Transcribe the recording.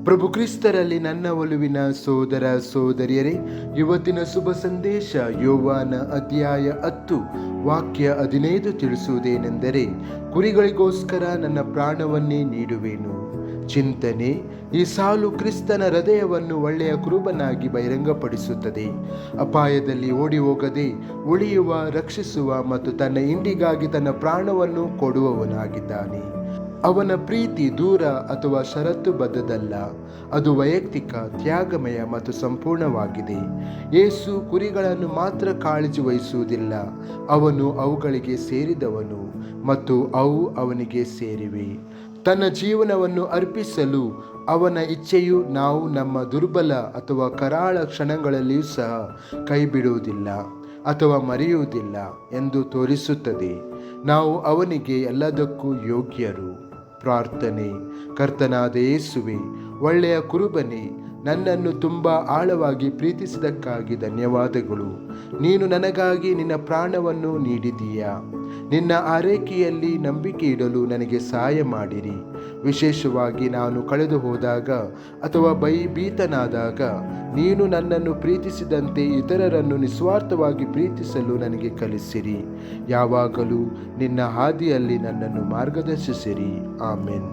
ಪ್ರಭು ಕ್ರಿಸ್ತರಲ್ಲಿ ನನ್ನ ಒಲುವಿನ ಸೋದರ ಸೋದರಿಯರೇ, ಇವತ್ತಿನ ಶುಭ ಸಂದೇಶ ಯೋವಾನ ಅಧ್ಯಾಯ 10 ವಾಕ್ಯ 15 ತಿಳಿಸುವುದೇನೆಂದರೆ, ಕುರಿಗಳಿಗೋಸ್ಕರ ನನ್ನ ಪ್ರಾಣವನ್ನೇ ನೀಡುವೆನು. ಚಿಂತನೆ: ಈ ಸಾಲು ಕ್ರಿಸ್ತನ ಹೃದಯವನ್ನು ಒಳ್ಳೆಯ ಕುರುಬನಾಗಿ ಬಹಿರಂಗಪಡಿಸುತ್ತದೆ. ಅಪಾಯದಲ್ಲಿ ಓಡಿ ಹೋಗದೆ ಉಳಿಯುವ, ರಕ್ಷಿಸುವ ಮತ್ತು ತನ್ನ ಹಿಂಡಿಗಾಗಿ ತನ್ನ ಪ್ರಾಣವನ್ನು ಕೊಡುವವನಾಗಿದ್ದಾನೆ. ಅವನ ಪ್ರೀತಿ ದೂರ ಅಥವಾ ಷರತ್ತುಬದ್ಧದಲ್ಲ, ಅದು ವೈಯಕ್ತಿಕ, ತ್ಯಾಗಮಯ ಮತ್ತು ಸಂಪೂರ್ಣವಾಗಿದೆ. ಯೇಸು ಕುರಿಗಳನ್ನು ಮಾತ್ರ ಕಾಳಜಿ ವಹಿಸುವುದಿಲ್ಲ, ಅವನು ಅವುಗಳಿಗೆ ಸೇರಿದವನು ಮತ್ತು ಅವು ಅವನಿಗೆ ಸೇರಿವೆ. ತನ್ನ ಜೀವನವನ್ನು ಅರ್ಪಿಸಲು ಅವನ ಇಚ್ಛೆಯು ನಾವು ನಮ್ಮ ದುರ್ಬಲ ಅಥವಾ ಕರಾಳ ಕ್ಷಣಗಳಲ್ಲಿಯೂ ಸಹ ಕೈ ಬಿಡುವುದಿಲ್ಲ ಅಥವಾ ಮರೆಯುವುದಿಲ್ಲ ಎಂದು ತೋರಿಸುತ್ತದೆ. ನಾವು ಅವನಿಗೆ ಎಲ್ಲದಕ್ಕೂ ಯೋಗ್ಯರು. ಪ್ರಾರ್ಥನೆ: ಕರ್ತನಾದ ಯೇಸುವೆ, ಒಳ್ಳೆಯ ಕುರುಬನೇ, ನನ್ನನ್ನು ತುಂಬ ಆಳವಾಗಿ ಪ್ರೀತಿಸಿದ್ದಕ್ಕಾಗಿ ಧನ್ಯವಾದಗಳು. ನೀನು ನನಗಾಗಿ ನಿನ್ನ ಪ್ರಾಣವನ್ನು ನೀಡಿದೀಯಾ. ನಿನ್ನ ಆರೈಕೆಯಲ್ಲಿ ನಂಬಿಕೆ ಇಡಲು ನನಗೆ ಸಹಾಯ ಮಾಡಿರಿ. ವಿಶೇಷವಾಗಿ ನಾನು ಕಳೆದು ಹೋದಾಗ ಅಥವಾ ಭಯಭೀತನಾದಾಗ ನೀನು ನನ್ನನ್ನು ಪ್ರೀತಿಸಿದಂತೆ ಇತರರನ್ನು ನಿಸ್ವಾರ್ಥವಾಗಿ ಪ್ರೀತಿಸಲು ನನಗೆ ಕಲಿಸಿರಿ. ಯಾವಾಗಲೂ ನಿನ್ನ ಹಾದಿಯಲ್ಲಿ ನನ್ನನ್ನು ಮಾರ್ಗದರ್ಶಿಸಿರಿ. ಆಮೆನ್.